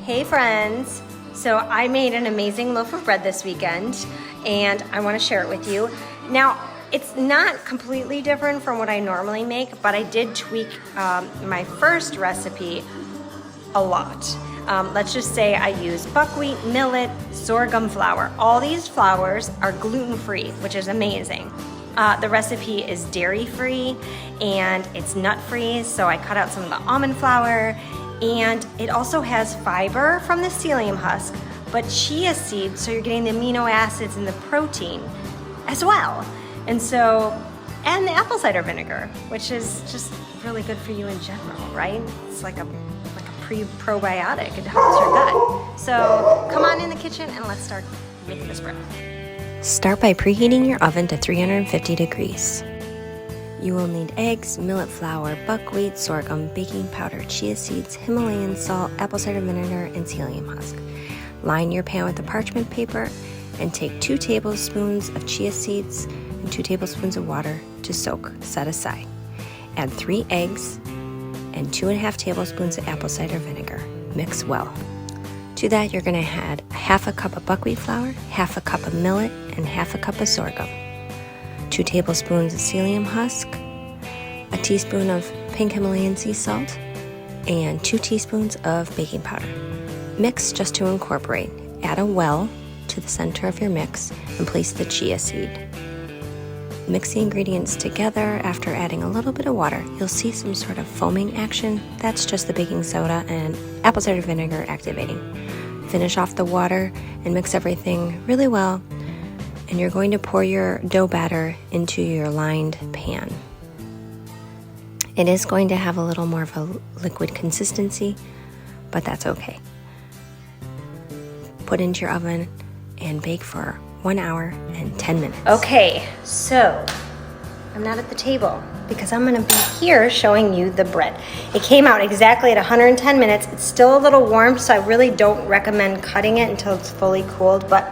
Hey friends! So I made an amazing loaf of bread this weekend and I want to share it with you. Now, it's not completely different from what I normally make, but I did tweak my first recipe a lot. Let's just say I use buckwheat, millet, sorghum flour. All these flours are gluten-free, which is amazing. The recipe is dairy-free and it's nut-free, so I cut out some of the almond flour, and it also has fiber from the psyllium husk, but chia seeds, so you're getting the amino acids and the protein as well. And the apple cider vinegar, which is just really good for you in general, right? It's like a probiotic. It helps your gut. So come on in the kitchen and let's start making this bread. Start by preheating your oven to 350 degrees. You will need eggs, millet flour, buckwheat, sorghum, baking powder, chia seeds, Himalayan salt, apple cider vinegar, and psyllium husk. Line your pan with a parchment paper and take 2 tablespoons of chia seeds and 2 tablespoons of water to soak, set aside. Add 3 eggs and 2.5 tablespoons of apple cider vinegar. Mix well. To that, you're going to add half a cup of buckwheat flour, half a cup of millet, and half a cup of sorghum, 2 tablespoons of psyllium husk, a teaspoon of pink Himalayan sea salt, and 2 teaspoons of baking powder. Mix just to incorporate. Add a well to the center of your mix and place the chia seed. Mix the ingredients together. After adding a little bit of water, you'll see some sort of foaming action. That's just the baking soda and apple cider vinegar activating. Finish off the water and mix everything really well. And you're going to pour your dough batter into your lined pan. It is going to have a little more of a liquid consistency, but that's okay. Put into your oven and bake for 1 hour and 10 minutes. Okay, so I'm not at the table because I'm gonna be here showing you the bread. It came out exactly at 110 minutes. It's still a little warm, so I really don't recommend cutting it until it's fully cooled, but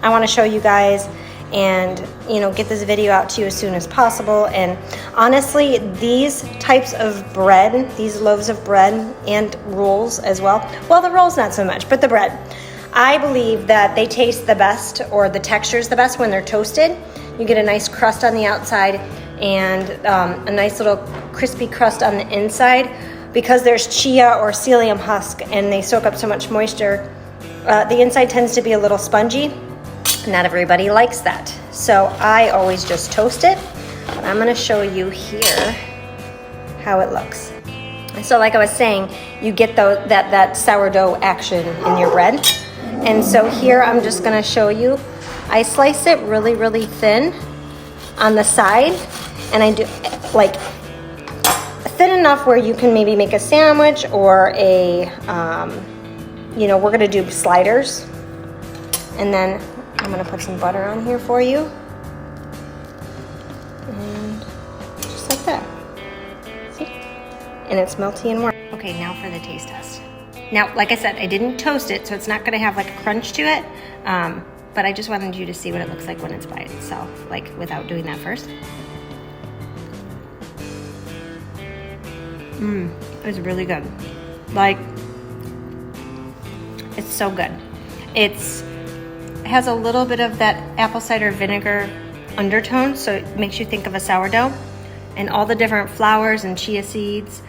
I wanna show you guys and get this video out to you as soon as possible. And honestly, these types of bread, these loaves of bread and rolls as well, the rolls not so much, but the bread, I believe that they taste the best, or the texture is the best, when they're toasted. You get a nice crust on the outside and a nice little crispy crust on the inside. Because there's chia or psyllium husk and they soak up so much moisture, the inside tends to be a little spongy. Not everybody likes that. So I always just toast it. I'm gonna show you here how it looks. So like I was saying, you get that sourdough action in your bread. And so here I'm just gonna show you, I slice it really, really thin on the side, and I do like thin enough where you can maybe make a sandwich or a, we're gonna do sliders. And then I'm gonna put some butter on here for you. And just like that, see? And it's melty and warm. Okay, now for the taste test. Now, like I said, I didn't toast it, so it's not gonna have like a crunch to it, but I just wanted you to see what it looks like when it's by itself, like without doing that first. It's really good. Like, it's so good. It has a little bit of that apple cider vinegar undertone, so it makes you think of a sourdough, and all the different flours and chia seeds,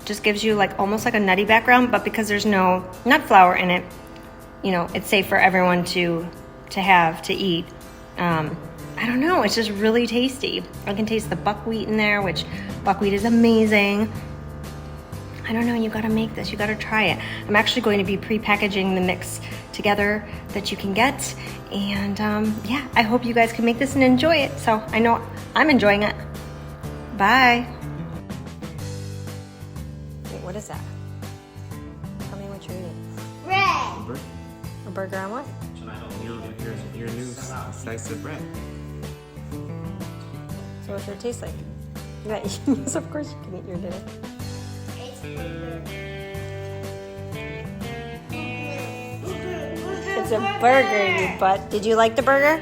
just gives you almost like a nutty background, but because there's no nut flour in it, it's safe for everyone to eat. I don't know, it's just really tasty. I can taste the buckwheat in there, which buckwheat is amazing. I don't know, you gotta make this, you gotta try it. I'm actually going to be pre-packaging the mix together that you can get, and yeah, I hope you guys can make this and enjoy it. So I know I'm enjoying it. Bye. What is that? Tell me what you're eating. Bread. A burger on what? Your new slice of bread. So what should it taste like? Yes, of course you can eat your dinner. It's a burger, you butt. Did you like the burger?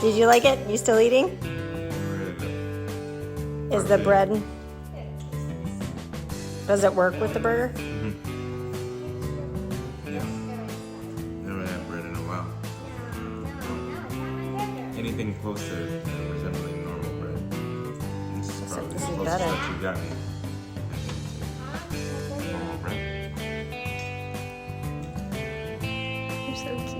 Did you like it? You still eating? Is the bread... Does it work with the burger? Mm-hmm. anything close to resembling normal bread. This is Except probably this the is closest better. that you got me. Normal bread. You're so